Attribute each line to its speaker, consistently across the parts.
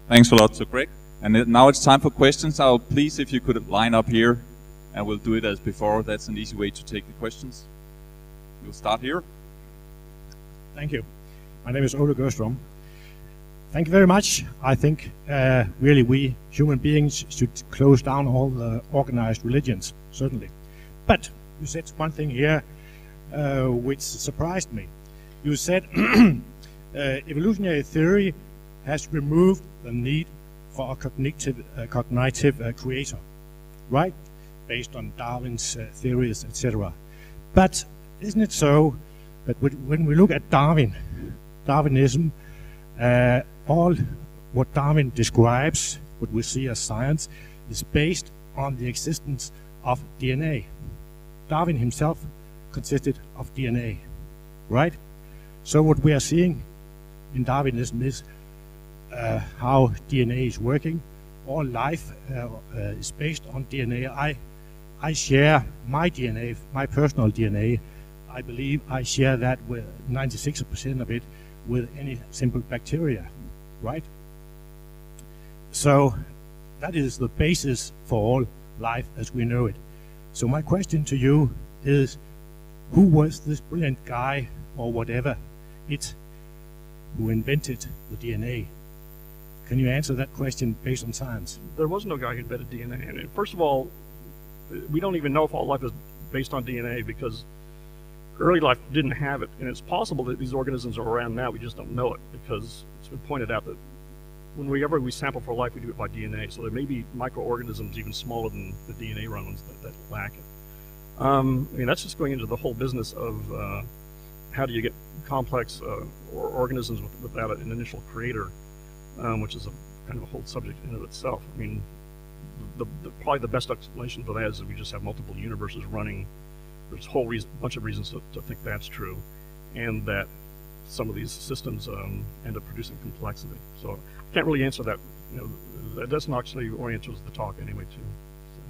Speaker 1: Thanks a lot to Greg. And now it's time for questions. I'll please, if you could line up here, and we'll do it as before. That's an easy way to take the questions. We'll start here.
Speaker 2: Thank you. My name is Ole Gerstrom. Thank you very much. I think really we human beings should close down all the organized religions, certainly. But you said one thing here which surprised me. You said evolutionary theory has removed the need for a cognitive creator, right? Based on Darwin's theories, etc. But isn't it so that when we look at Darwinism, all what Darwin describes, what we see as science, is based on the existence of DNA. Darwin himself consisted of DNA, right? So what we are seeing in Darwinism is how DNA is working. All life is based on DNA. I share my DNA, my personal DNA. I believe I share that with 96% of it with any simple bacteria, right? So that is the basis for all life as we know it. So my question to you is, who was this brilliant guy or whatever it who invented the DNA? Can you answer that question based on science?
Speaker 3: There was no guy who invented DNA. And first of all, we don't even know if all life is based on DNA because early life didn't have it. And it's possible that these organisms are around now, we just don't know it because it's been pointed out that whenever we sample for life, we do it by DNA. So there may be microorganisms even smaller than the DNA run ones that lack it. I mean, that's just going into the whole business of how do you get complex organisms without an initial creator, which is a kind of a whole subject in of itself. I mean, probably the best explanation for that is that we just have multiple universes running. There's a whole bunch of reasons to think that's true, and that some of these systems end up producing complexity. So I can't really answer that. You know, that doesn't actually orient us the talk anyway, too. So.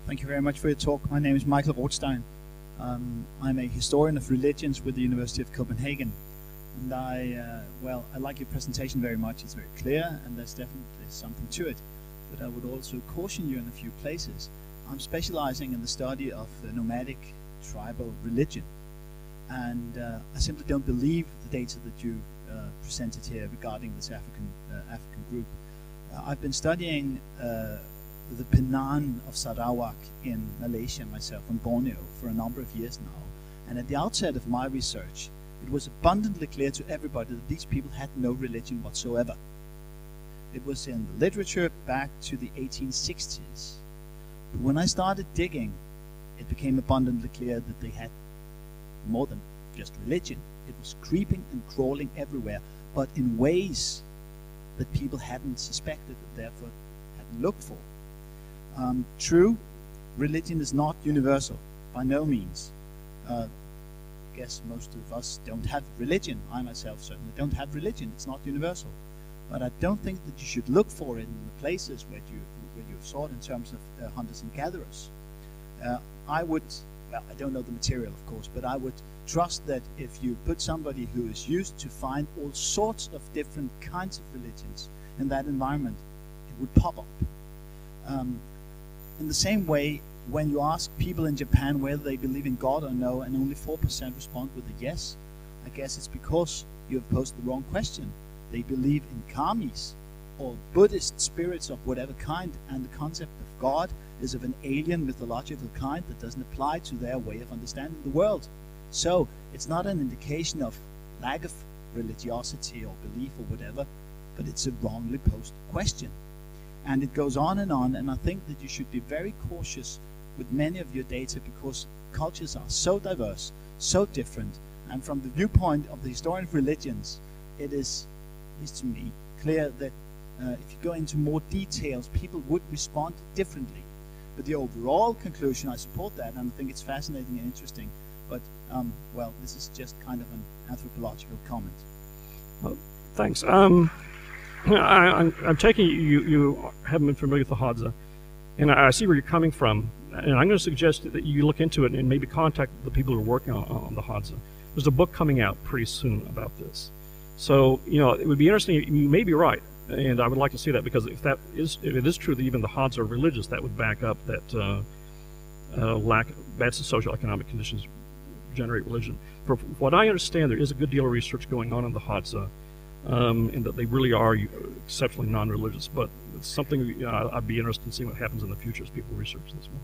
Speaker 4: Thank you very much for your talk. My name is Michael Rothstein. I'm a historian of religions with the University of Copenhagen. And I like your presentation very much. It's very clear, and there's definitely something to it. But I would also caution you in a few places. I'm specializing in the study of the nomadic tribal religion. And I simply don't believe the data that you presented here regarding this African group. I've been studying the Penang of Sarawak in Malaysia myself, and Borneo, for a number of years now. And at the outset of my research, it was abundantly clear to everybody that these people had no religion whatsoever. It was in the literature back to the 1860s. But when I started digging, it became abundantly clear that they had more than just religion. It was creeping and crawling everywhere, but in ways that people hadn't suspected and therefore hadn't looked for. True, religion is not universal, by no means. I guess most of us don't have religion. I myself certainly don't have religion. It's not universal. But I don't think that you should look for it in the places where you've sought in terms of hunters and gatherers. I don't know the material, of course, but I would trust that if you put somebody who is used to find all sorts of different kinds of religions in that environment, it would pop up. In the same way, when you ask people in Japan whether they believe in God or no, and only 4% respond with a yes, I guess it's because you have posed the wrong question. They believe in kamis, or Buddhist spirits of whatever kind, and the concept of God is of an alien mythological kind that doesn't apply to their way of understanding the world. So it's not an indication of lack of religiosity or belief or whatever, but it's a wrongly posed question. And it goes on, and I think that you should be very cautious with many of your data because cultures are so diverse, so different, and from the viewpoint of the historian of religions, it is, at least to me, clear that if you go into more details, people would respond differently. But the overall conclusion, I support that, and I think it's fascinating and interesting. But, well, this is just kind of an anthropological comment.
Speaker 3: Well, thanks. I'm taking you haven't been familiar with the Hadza, and I see where you're coming from. And I'm going to suggest that you look into it and maybe contact the people who are working on the Hadza. There's a book coming out pretty soon about this. So, you know, it would be interesting. You may be right, and I would like to see that, because if it is true that even the Hods are religious, that would back up that bad socioeconomic conditions generate religion. For what I understand, there is a good deal of research going on in the Hods, and that they really are exceptionally non-religious. But it's something, you know, I'd be interested in seeing what happens in the future as people research this more.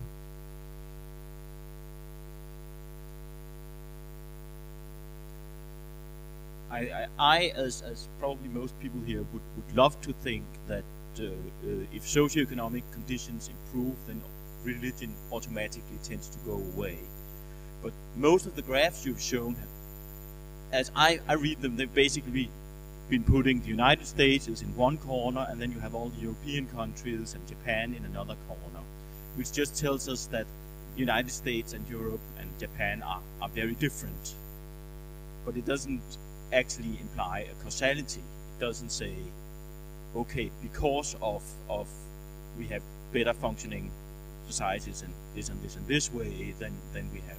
Speaker 5: I, as probably most people here, would love to think that if socioeconomic conditions improve, then religion automatically tends to go away. But most of the graphs you've shown, as I read them, they've basically been putting the United States is in one corner, and then you have all the European countries and Japan in another corner, which just tells us that the United States and Europe and Japan are very different. But it doesn't actually imply a causality. It doesn't say, okay, because of we have better functioning societies and this way, then we have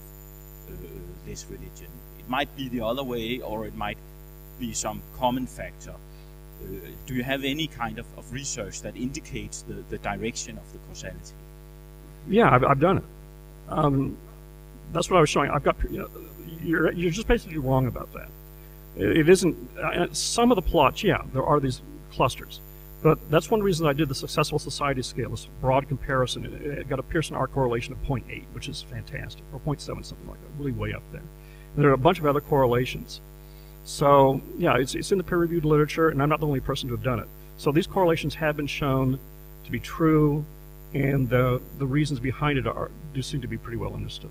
Speaker 5: less religion. It might be the other way, or it might be some common factor. Do you have any kind of research that indicates the direction of the causality? Yeah,
Speaker 3: I've done it. That's what I was showing. I've got, you know, you're just basically wrong about that. It isn't, some of the plots, yeah, there are these clusters. But that's one reason I did the successful society scale, this broad comparison. It got a Pearson R correlation of 0.8, which is fantastic, or 0.7, something like that, really way up there. And there are a bunch of other correlations. So, yeah, it's in the peer-reviewed literature, and I'm not the only person to have done it. So these correlations have been shown to be true, and the reasons behind it do seem to be pretty well understood.